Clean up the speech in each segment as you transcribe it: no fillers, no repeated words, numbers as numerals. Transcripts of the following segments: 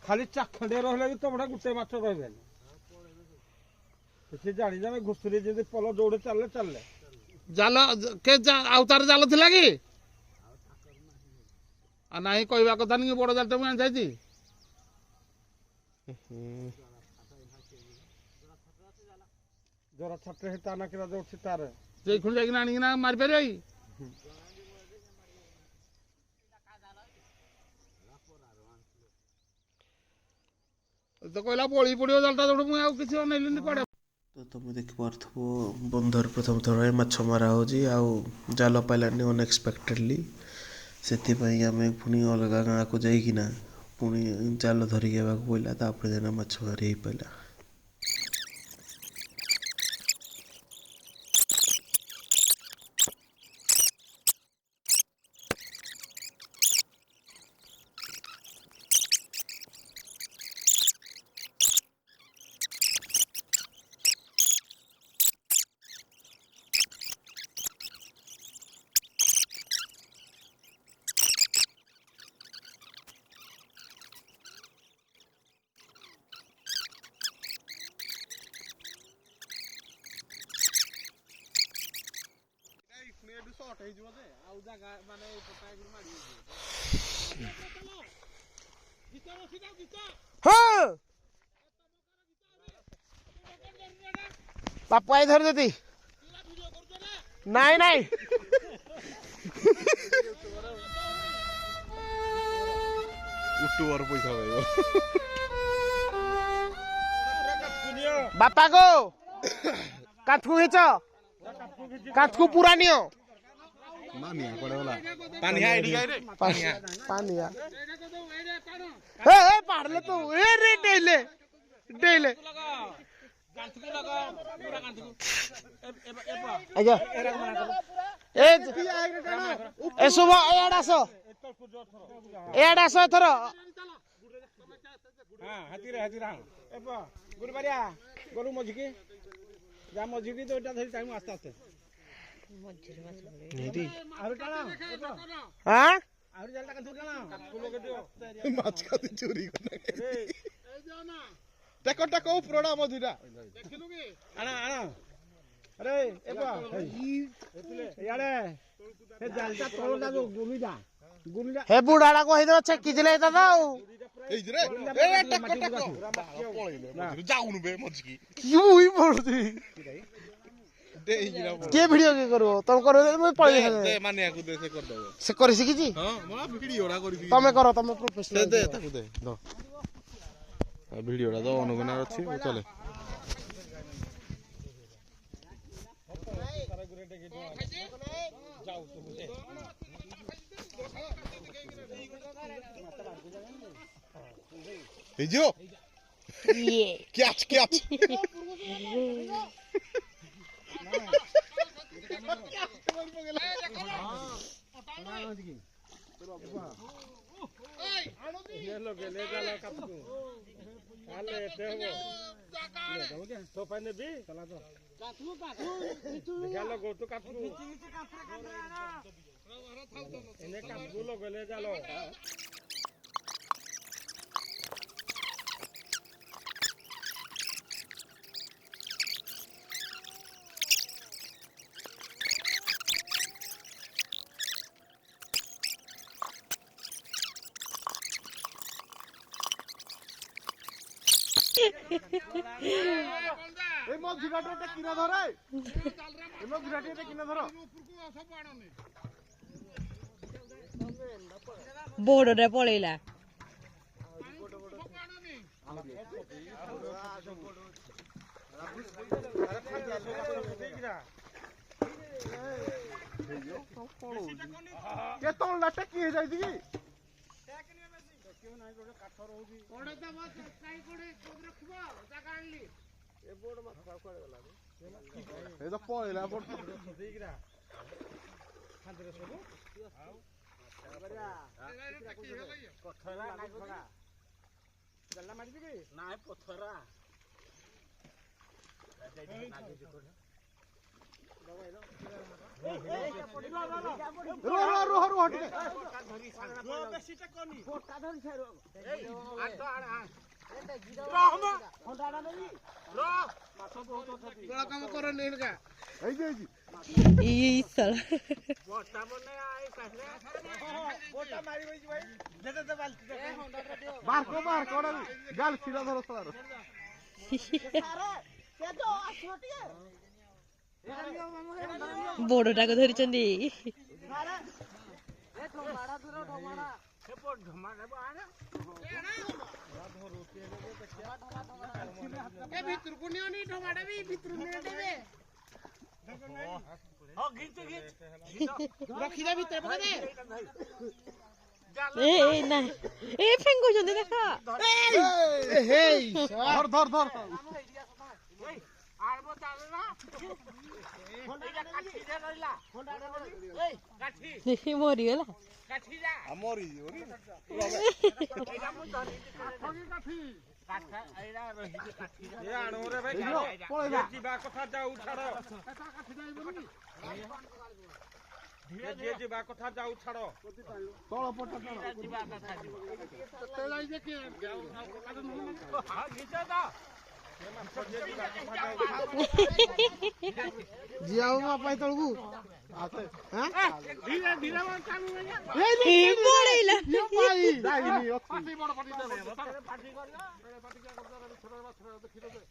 खाली चाखंडे रहा भी तुम गोटे माछ रही से जानी जाने घुसुरी जब पल दौड़े चलले चलले जाल के आउतार जाल थिला कि नहीं कहवा कथा नहीं बड़ जाल मुझे जाइए जरा छटे ही ताना किरा जो तार जे खुण जाइना आनिना मारि पारे तो कहला पड़ी पड़ो जालटा जो मुझे आउ किसी अनैलिनी कड़े तो तुम देखिपरथब बंधर प्रथम थर माछ मारा हो जाल पाइलानी अनएक्सपेक्टेडली से आम पुणी अलग गाँ को जाइकिना पुणी जाल धरिकी आवाक पड़ा तापर देना माछ मारी पाला बापू आई धर देती नहीं नहीं बापा को काठ को खींच काठ को पूरा नियो पानिया पाड़ले तो रे डेले डेले ए शुभ एडासो एथर गरु मझिकी जा मझिकी तो धरी टाइम आस्ते आस्ते माछ खाती चोरी टेको टेको पुरोड़ा मधुरा आना आना अरे यारे जालटा तोड़ा जो गुलिदा गुलिदा हे बुढ़ाड़ा को हेदो छक्की दिले दादा ए टेको टेको पळेले जाउनु बे मजकी क्यों ही बोलती के वीडियो के करो तुम करो मैं पळे दे मानिया को दे से कर दो से करि सिकी जी हां मोला वीडियोडा करि तमे करो तमे प्रोफेशनल दे ताकू दे दो वीडियोडा तो अनुगुना अछि चले ए जो ये कैच कैच तो पाने भी चला तो निकालो गो तो काटू इन्हें काटू लो गले जालो किना धरे किना धर बोर्डरे पळेला के तोलना टेकी हे जाई दिगी ए तो पळेला बोर्ड देगिरा खांदरे सब आउ बरिया पथरा नाइ खगा जल्ला मारि दिबे नाइ पथरा रो रो रो रो हट বেশিটা কনি পোটা ধরি ছাইরো এই আর তো আর মাছ বহুত অছতি বড় কাম করে নেই না এই যে এই যে ইসাল বড়টা মনে আই পাছলে বড়টা মারি হইছি ভাই যেতে দে বালতি এ হন্ডাটা দিও বার কর গাল ছিড়া ধরো সারা বড়টাকে ধরিଛନ୍ତି ରଖିଦେ ଭିତରେ ପକେଇ ଏ ନାଇଁ ଏ ଫେଙ୍ଗୁଛନ୍ତି ଦେଖ ଦେ ହେଇ ধর ଆରବ ଚାଲେ ନା ଏଇଟା କାଠି ଦେ ରହିଲା ଏଇ କାଠି ମରିଗଲା କାଠି ଯା ଆମରି ଓରି ଏଇଟା ମୁଁ ଧରି କାଠି କାଠ ଏଇଟା ରହିଛି କାଠି ଏ ଆଣୁରେ ଭାଇ ପଳେଇଲା ଯିବା କଥା ଯାଉ ଛାଡ କାଠି ଯାଇବନି ଧୀରେ ଯିବା କଥା ଯାଉ ଛାଡ ତଳ ପଟ ତଳ ଯିବା କଥା ଯିବ ତେ ଯାଇ ଯେ କି ଯାଉ ହଁ ଘିଚ ଦା জিয়াও মা পাই তলবু আছে ଧୀରେ ଧୀରେ ଚାଲୁ ପଳେଇଲା পাই ଯାଇନି ଅଛି ପାଟି ବଡ ପାଟି ଦେ ପାଟି କରିବା ପାଟି କରିବା ଛୋଟ ମାଛ ଦେଖି ଦେ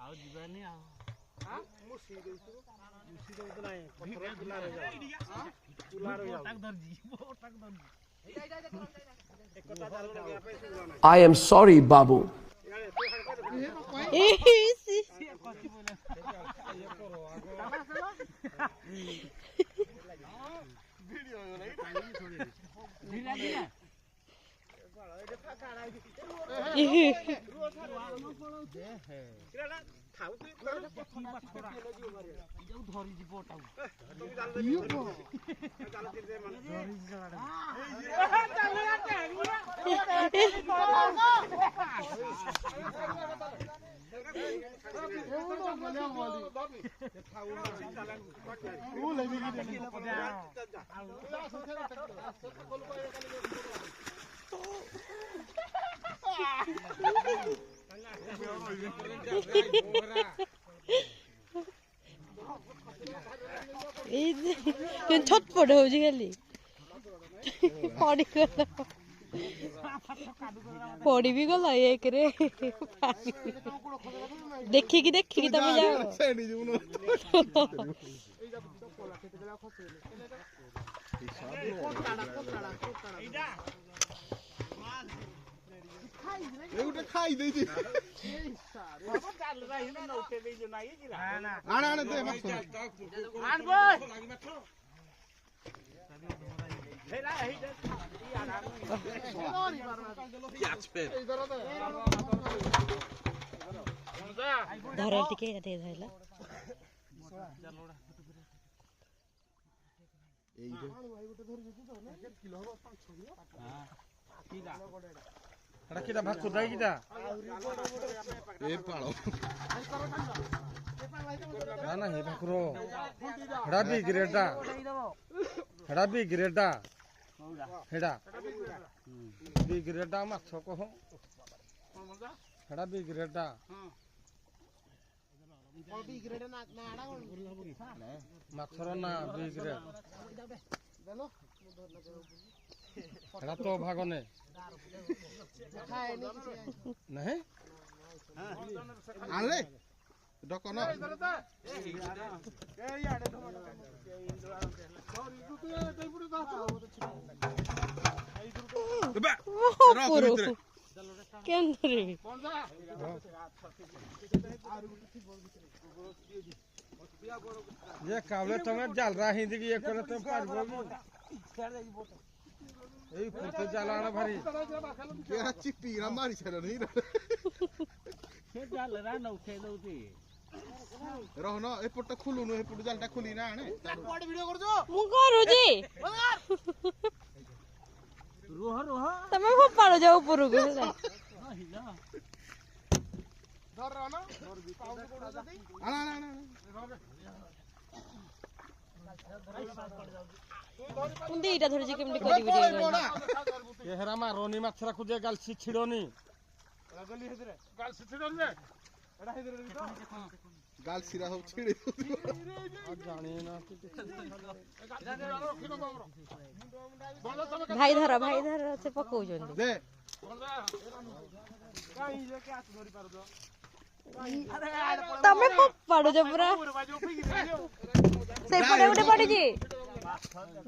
ଆଉ ଯିବାନି ଆଉ ମୁଁ ସି ଦଉଛୁ ସି ଦଉଛୁ ନାହିଁ କୁଲାରେ ଯାଉ କୁଲାରେ ଯାଉ ତାକ ଧରଜି ତାକ ଧରଜି I am sorry, Babu. ଛଟପଟ ହଉଛି ଖାଲି ପଡିଗଲା ପଡିବି ଗଲା ଏକରେ ଦେଖିକି ତମେ ଯାଅ ସେଣି ଯିବୁନ ଏଉଟେ ଖାଇ ଦେଇଛି ଆଣ ଆଣ ଦେ ମାଛ ଧର ଟିକେ ଧରିଲା ଏଟା କିଟା ଭାତ ଦାଇ କିଟା ଏ ପାଳ ନା ନା ହେ ଭାକୁର ହେଡା ବି ଗ୍ରେଡା ହେଡା ବି ଗ୍ରେଡା ହେଡା ବି ଗ୍ରେଡା ମାଛ କହ ହେଡା ବି ଗ୍ରେଡା ମାଛର ନା ବି ଗ୍ରେଡ ହେଡା ତ ଭାଗ ନେ ନାହିଁ ଆଣଲେ ଡକନ କେମିତି ଧରିବି ये कावले तमे जाल रहा हिंदी की एक करे तो पारबो এই ফুটে জালানা ভারি কেরা চিপি না মারি ছেড়ে নেই সে জাল রা নউঠে দউতি রহন এপটটা খুলুনু এপট জালটা খুলি না আনে কোড ভিডিও করছো ମୁଁ କରୁଛି রোহ রোহ ତମେ ଫୋପାଡୁ ଯାଅ ଉପରକୁ ହେଲା ଧର ରହନ ଆଣ ଆଣ ଆଣ ମୁଁ ଦିଟା ଧରିଛି କେମିତି କରିବି ଟିକେ ଏ ହେରା ମାରନି ମାଛରା ଖୁଜେ ଗାଲସି ଛିଡନି ଗାଲ ସିରା ସବୁ ଛିଡି ଜାଣି ନା ଭାଇ ଧର ସେ ପକଉଛନ୍ତି ଦେ ତମେ ଫୋପାଡୁଛ ପୁରା ସେପଟେ ଗୋଟେ ପଡିଛି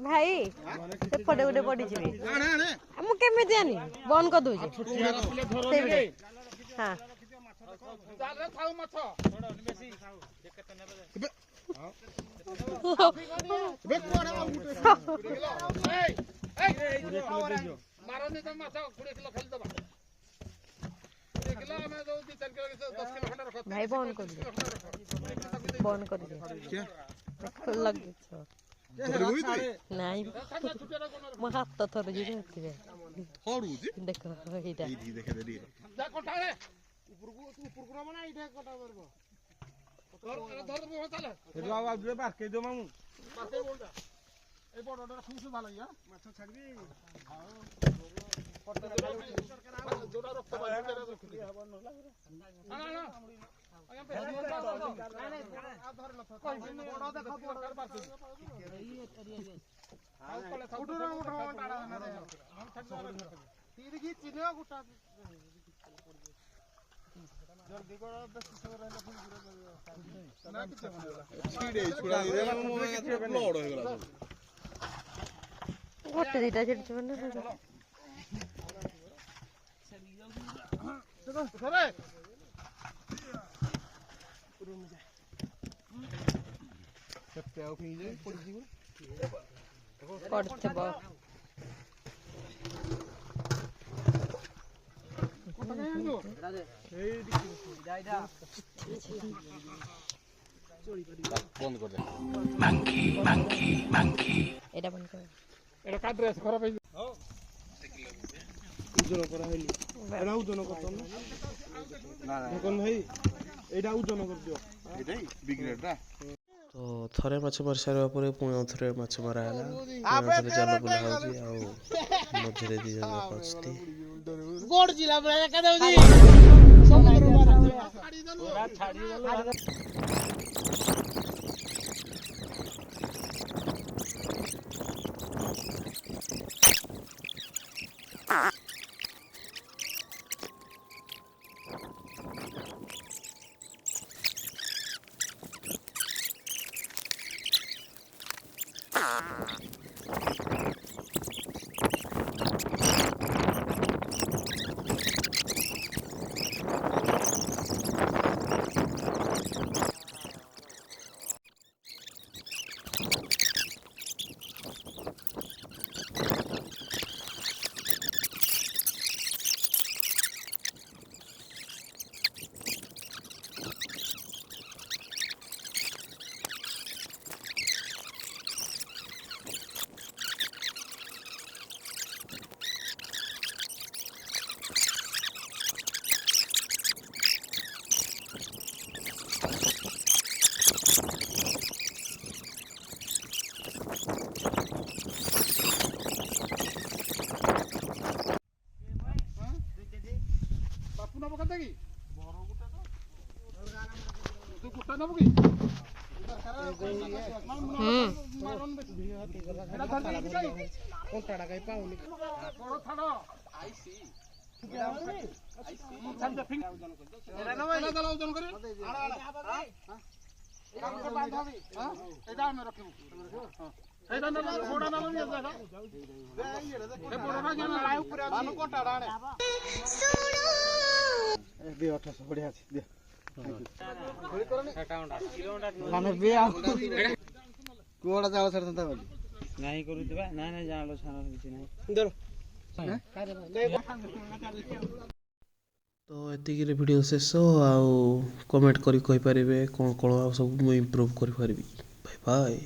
ଭାଇ ସେପଟେ ଗୋଟେ ପଡିଛି ବି ଆଣେ ଆଣେ ମୁଁ କେମିତି ଆଣି ବନ୍ଦ କରିଦଉଛି ସେଇପଟେ ହଁ ବେ କୁଆଡେ ଆଉ ଗୋଟେ ମାରନି ତମ ମାଛ 20 କିଲୋ ଖାଲି ଦବା 20 କିଲୋ ଆମେ ଦଉ 2-4 କିଲୋ 10 କିଲୋ ଖଣ୍ଡେ ରଖ ଭାଇ ବନ୍ଦ କରିଦିଅ ଲଗେଇଛ ନାଇଁ ମୋ ହାତ ଥରୁଛି ସେଥିରେ ହଡୁଛି ଦେଖ ଏଇଟା ଏଇଠି ଦେଖେ ଦେ ଟିକେ ଯା କଣ୍ଟାଳେ ଉପରକୁ ନବ ନା ଏଇଟା କଣ୍ଟା ମାରବ ଧର ଚାଲେ ଏଠୁ ଆଉ ଟିକେ ବାରକେଇ ଦଉ ମାମୁ ବାରକେଇ ବୋଲଟା এই বড়টা খুব ভালো ইয়া মাছ ছাড়বি খাও পটটা খালি জোড়া রক্ত বাই তেরা রক্ত দি হব না না না আগে বেশি না আ ধরে লফ কই বড় দেখো বড় কার বাকি এই এরিয়া আউ কলে উঠুরা উঠো টাড়া না রে हम ছাড়বা তীর কি চিনো গুটা জলদি করো বেশি সময় রইলে ফুল ঘুরে না কিছু ଛିଡି ଛୁଡା ରେ ବ୍ଲଡ ହେଇଗଲା ଗୋଟେ ଦିଟା ଛିଡିଛି ମାନେ ଧରେ କେତେ ଆଉ ଫିଙ୍ଗି ପଡିଛି ପଡିଥିବ ବନ୍ଦ କରିଦେ ଏଇଟା ବନ୍ଦ କର এটা কা ড্রেস খারাপ হই ওজন করা হইলি এটা ওজন করতো না দেখুন ভাই এটা ওজন করে দিও ଏଇଟା ବିଗ ରେଟ୍ ଟା ତ ଥରେ ମାଛ ମାରି ସାରିବା ପରେ ପୁଣି ଆଉ ଥରେ ମାଛ ମରା ହେଲା ପୁଣି ଆଉ ଥରେ ଜାଲ ବୁଲା ହେଉଛି ଆଉ ମଝିରେ ଦି ଜଣ ଯାକ ଅଛନ୍ତି ଗୋଡ ଜିଲା ବେଳେ ଏକା ଦଉଚି বাপু নব কত কি বড় গুটা তো তুই গুটা নব কি মারন বেশি এটা ধর দিবি কাই কোনটা কাই পাউনি বড় ছাড়ো আইসি ছাড় ফিং এটা নব এটা দাও ওজন করে আড়া আড়া এটা বাঁধ হবে হ্যাঁ এটা আমি রাখবো এইটা নব ঘোড়া নব নিয়ে যা এ বড় না জানা লাই উপরে আছে বানু কোনটা আড়ে দে 1800 বড়িয়া আছে দে মানে বিয়া কোড়া যাও সর সন্তা বলি নাই କରୁଥିବା ନା ନା ଜାଣିଲ ଛାଣ କିଛି ନାହିଁ ଧର ତ ଏତିକିରେ ଭିଡ଼ିଓ ଶେଷ ଆଉ କମେଣ୍ଟ କରି କହିପାରିବେ କ'ଣ କ'ଣ ଆଉ ସବୁ ମୁଁ ଇମ୍ପ୍ରୁଭ୍ କରିପାରିବି ବାଏ ବାଏ।